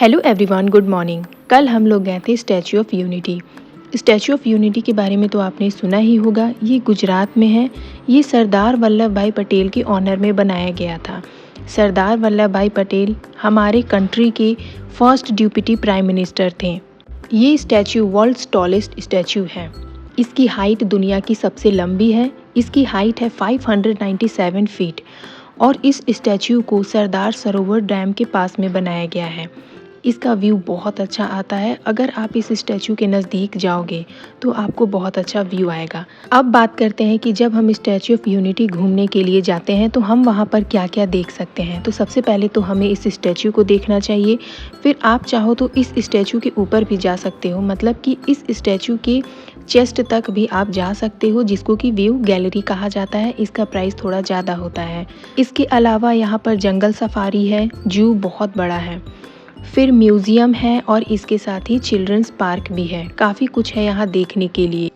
Hello everyone, good morning. कल हम लोग गए थे statue of unity. Statue of unity के बारे में तो आपने सुना ही होगा। ये गुजरात में है। ये सरदार वल्लभ भाई पटेल के ऑनर में बनाया गया था। सरदार वल्लभ भाई पटेल हमारे कंट्री के फर्स्ट डिप्टी प्राइम मिनिस्टर थे। ये स्टैचू वर्ल्ड्स टॉलेस्ट स्टैचू है। इसकी हाइट दुनिया की सबसे लंबी है। इसकी हाइट है 597 फीट और इस स्टैचू को सरदार सरोवर डैम के पास में बनाया गया है। इसका व्यू बहुत अच्छा आता है। अगर आप इस स्टैचू के नज़दीक जाओगे तो आपको बहुत अच्छा व्यू आएगा। अब बात करते हैं कि जब हम स्टैचू ऑफ यूनिटी घूमने के लिए जाते हैं तो हम वहाँ पर क्या क्या देख सकते हैं। तो सबसे पहले तो हमें इस स्टैचू को देखना चाहिए। फिर आप चाहो तो इस स्टैचू के ऊपर भी जा सकते हो, मतलब कि इस स्टैचू के चेस्ट तक भी आप जा सकते हो, जिसको कि व्यू गैलरी कहा जाता है। इसका प्राइस थोड़ा ज़्यादा होता है। इसके अलावा यहाँ पर जंगल सफारी है, जू बहुत बड़ा है, फिर म्यूज़ियम है और इसके साथ ही चिल्ड्रंस पार्क भी है। काफ़ी कुछ है यहाँ देखने के लिए।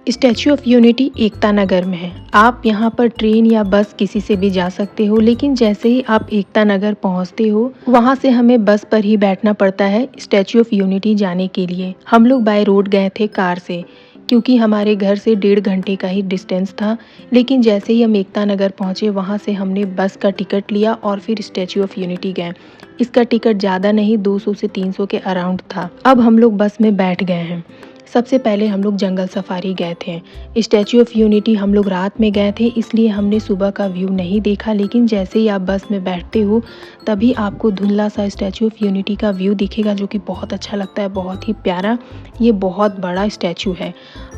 Statue of unity Ekta Nagar में है। आप यहाँ पर ट्रेन या बस किसी से भी जा सकते हो, लेकिन जैसे ही आप एकता नगर पहुँचते हो वहाँ से हमें बस पर ही बैठना पड़ता है स्टैचू ऑफ यूनिटी जाने के लिए। हम लोग बाय रोड गए थे कार से, क्योंकि हमारे घर से 1.5 घंटे का ही डिस्टेंस था। लेकिन जैसे ही हम एकता नगर पहुँचे वहाँ से हमने बस का टिकट लिया और फिर स्टैचू ऑफ यूनिटी गए। इसका टिकट ज़्यादा नहीं, 200 से 300 के अराउंड था। अब हम लोग बस में बैठ गए हैं। सबसे पहले हम लोग जंगल सफारी गए थे। स्टैचू ऑफ यूनिटी हम लोग रात में गए थे, इसलिए हमने सुबह का व्यू नहीं देखा। लेकिन जैसे ही आप बस में बैठते हो तभी आपको धुंधला सा स्टैचू ऑफ यूनिटी का व्यू दिखेगा, जो कि बहुत अच्छा लगता है, बहुत ही प्यारा। ये बहुत बड़ा स्टैचू है।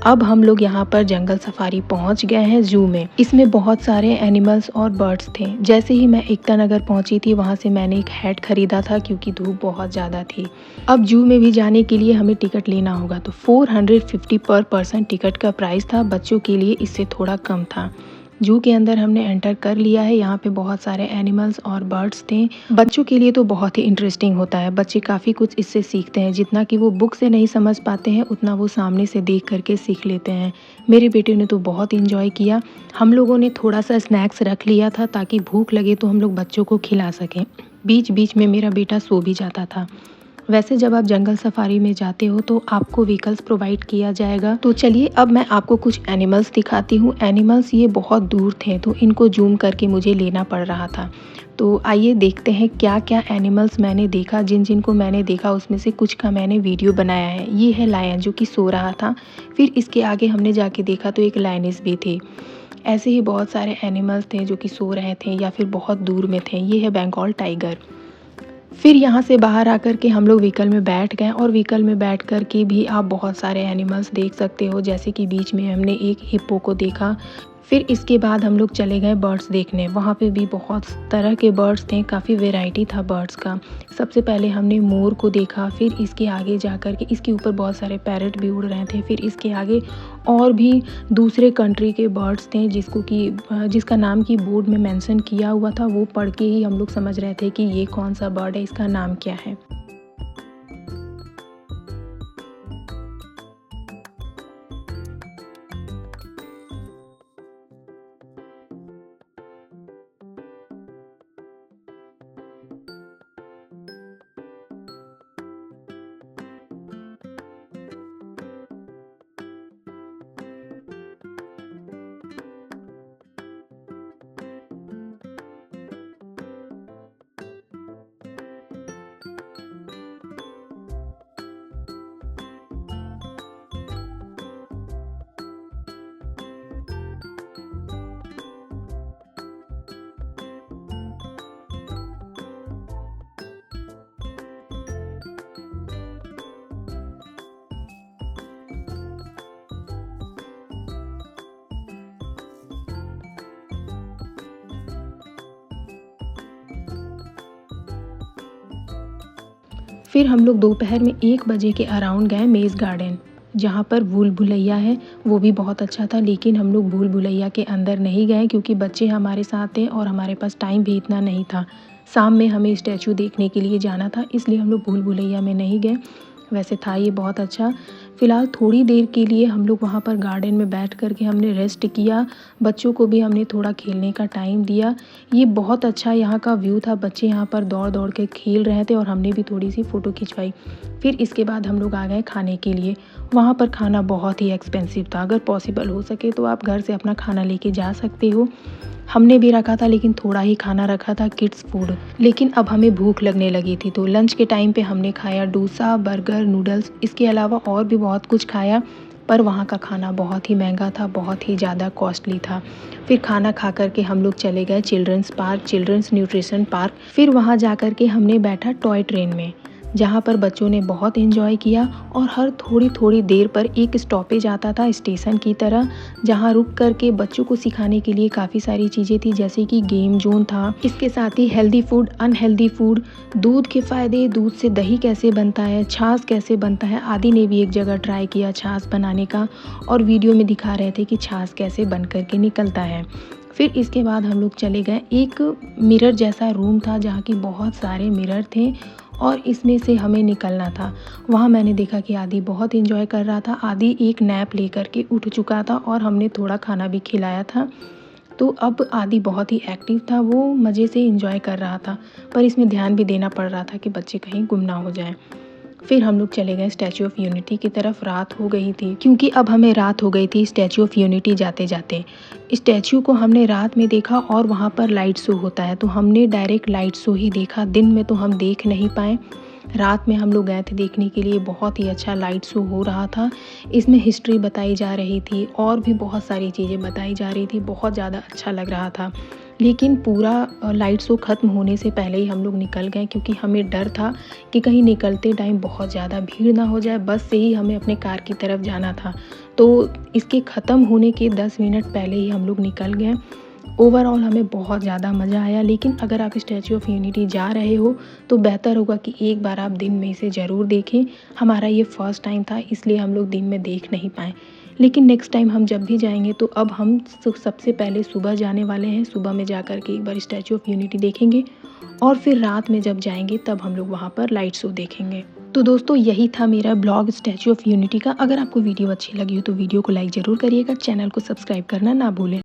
अब हम लोग यहाँ पर जंगल सफारी पहुँच गए हैं जू में। इसमें बहुत सारे एनिमल्स और बर्ड्स थे। जैसे ही मैं एकता नगर पहुँची थी वहाँ से मैंने एक हैट खरीदा था, क्योंकि धूप बहुत ज़्यादा थी। अब जू में भी जाने के लिए हमें टिकट लेना होगा, तो 450 पर पर्सन टिकट का प्राइस था। बच्चों के लिए इससे थोड़ा कम था। जू के अंदर हमने एंटर कर लिया है। यहाँ पे बहुत सारे एनिमल्स और बर्ड्स थे। बच्चों के लिए तो बहुत ही इंटरेस्टिंग होता है। बच्चे काफ़ी कुछ इससे सीखते हैं। जितना कि वो बुक से नहीं समझ पाते हैं, उतना वो सामने से देख करके सीख लेते हैं। मेरे बेटे ने तो बहुत इंजॉय किया। हम लोगों ने थोड़ा सा स्नैक्स रख लिया था ताकि भूख लगे तो हम लोग बच्चों को खिला सकें। बीच बीच में मेरा बेटा सो भी जाता था। वैसे जब आप जंगल सफारी में जाते हो तो आपको व्हीकल्स प्रोवाइड किया जाएगा। तो चलिए अब मैं आपको कुछ एनिमल्स दिखाती हूँ। एनिमल्स ये बहुत दूर थे तो इनको जूम करके मुझे लेना पड़ रहा था। तो आइए देखते हैं क्या क्या एनिमल्स मैंने देखा। जिन जिन को मैंने देखा उसमें से कुछ का मैंने वीडियो बनाया है। ये है लायन, जो कि सो रहा था। फिर इसके आगे हमने जाके देखा तो एक लायनिस भी थी। ऐसे ही बहुत सारे एनिमल्स थे जो कि सो रहे थे या फिर बहुत दूर में थे। ये है बंगाल टाइगर। फिर यहाँ से बाहर आकर के हम लोग व्हीकल में बैठ गए और व्हीकल में बैठ कर के भी आप बहुत सारे एनिमल्स देख सकते हो। जैसे कि बीच में हमने एक हिप्पो को देखा। फिर इसके बाद हम लोग चले गए बर्ड्स देखने। वहाँ पे भी बहुत तरह के बर्ड्स थे, काफ़ी वैरायटी था बर्ड्स का। सबसे पहले हमने मोर को देखा। फिर इसके आगे जा कर के इसके ऊपर बहुत सारे पैरट भी उड़ रहे थे। फिर इसके आगे और भी दूसरे कंट्री के बर्ड्स थे जिसका नाम की बोर्ड में मेंशन किया हुआ था। वो पढ़ के ही हम लोग समझ रहे थे कि ये कौन सा बर्ड है, इसका नाम क्या है। फिर हम लोग दोपहर में 1 बजे के अराउंड गए मेज़ गार्डन, जहाँ पर भूल भुलैया है। वो भी बहुत अच्छा था, लेकिन हम लोग भूल भुलैया के अंदर नहीं गए क्योंकि बच्चे हमारे साथ थे और हमारे पास टाइम भी इतना नहीं था। शाम में हमें स्टैचू देखने के लिए जाना था, इसलिए हम लोग भूल भुलैया में नहीं गए। वैसे था ये बहुत अच्छा। फ़िलहाल थोड़ी देर के लिए हम लोग वहाँ पर गार्डन में बैठ कर के हमने रेस्ट किया, बच्चों को भी हमने थोड़ा खेलने का टाइम दिया। ये बहुत अच्छा यहाँ का व्यू था, बच्चे यहाँ पर दौड़-दौड़ के खेल रहे थे और हमने भी थोड़ी-सी फ़ोटो खिंचवाई। फिर इसके बाद हम लोग आ गए खाने के लिए। वहाँ पर खाना बहुत ही एक्सपेंसिव था, अगर पॉसिबल हो सके तो आप घर से अपना खाना लेके जा सकते हो। हमने भी रखा था लेकिन थोड़ा ही खाना रखा था, किड्स फूड। लेकिन अब हमें भूख लगने लगी थी तो लंच के टाइम पे हमने खाया डोसा, बर्गर, नूडल्स, इसके अलावा और भी बहुत कुछ खाया। पर वहाँ का खाना बहुत ही महंगा था, बहुत ही ज़्यादा कॉस्टली था। फिर खाना खा कर के हम लोग चले गए children's park, children's nutrition park. फिर वहाँ जा कर के हमने बैठा टॉय ट्रेन में, जहाँ पर बच्चों ने बहुत एंजॉय किया और हर थोड़ी-थोड़ी देर पर एक स्टॉपेज आता था स्टेशन की तरह, जहाँ रुक कर के बच्चों को सिखाने के लिए काफ़ी सारी चीज़ें थी, जैसे कि गेम ज़ोन था। इसके साथ ही हेल्दी फूड, अनहेल्दी फूड, दूध के फ़ायदे, दूध से दही कैसे बनता है, छाछ कैसे बनता है, आदि ने भी एक जगह ट्राई किया छाछ बनाने का और वीडियो में दिखा रहे थे कि छाछ कैसे बन कर के निकलता है। फिर इसके बाद हम लोग चले गए, एक मिरर जैसा रूम था जहाँ की बहुत सारे मिरर थे और इसमें से हमें निकलना था। वहाँ मैंने देखा कि आदि बहुत एंजॉय कर रहा था। आदि एक नैप लेकर के उठ चुका था और हमने थोड़ा खाना भी खिलाया था। तो अब आदि बहुत ही एक्टिव था, वो मज़े से एंजॉय कर रहा था। पर इसमें ध्यान भी देना पड़ रहा था कि बच्चे कहीं गुम ना हो जाएँ। फिर हम लोग चले गए स्टैच्यू ऑफ यूनिटी की तरफ। रात हो गई थी, क्योंकि अब हमें रात हो गई थी स्टैच्यू ऑफ यूनिटी जाते-जाते। स्टैच्यू को हमने रात में देखा और वहाँ पर लाइट शो होता है, तो हमने डायरेक्ट लाइट शो ही देखा, दिन में तो हम देख नहीं पाए। रात में हम लोग गए थे देखने के लिए, बहुत ही अच्छा लाइट शो हो रहा था। इसमें हिस्ट्री बताई जा रही थी और भी बहुत सारी चीज़ें बताई जा रही थी, बहुत ज़्यादा अच्छा लग रहा था। लेकिन पूरा लाइट शो ख़त्म होने से पहले ही हम लोग निकल गए, क्योंकि हमें डर था कि कहीं निकलते टाइम बहुत ज़्यादा भीड़ ना हो जाए। बस से ही हमें अपने कार की तरफ जाना था, तो इसके ख़त्म होने के 10 मिनट पहले ही हम लोग निकल गए। ओवरऑल हमें बहुत ज़्यादा मज़ा आया, लेकिन अगर आप स्टैच्यू ऑफ यूनिटी जा रहे हो तो बेहतर होगा कि एक बार आप दिन में इसे ज़रूर देखें। हमारा ये फर्स्ट टाइम था, इसलिए हम लोग दिन में देख नहीं पाए। लेकिन नेक्स्ट टाइम हम जब भी जाएंगे तो अब हम सबसे पहले सुबह जाने वाले हैं। सुबह में जा कर के एक बार स्टैच्यू ऑफ यूनिटी देखेंगे और फिर रात में जब जाएंगे तब हम लोग वहाँ पर लाइट शो देखेंगे। तो दोस्तों, यही था मेरा ब्लॉग स्टैच्यू ऑफ यूनिटी का। अगर आपको वीडियो अच्छी लगी हो तो वीडियो को लाइक ज़रूर करिएगा, चैनल को सब्सक्राइब करना ना भूलें।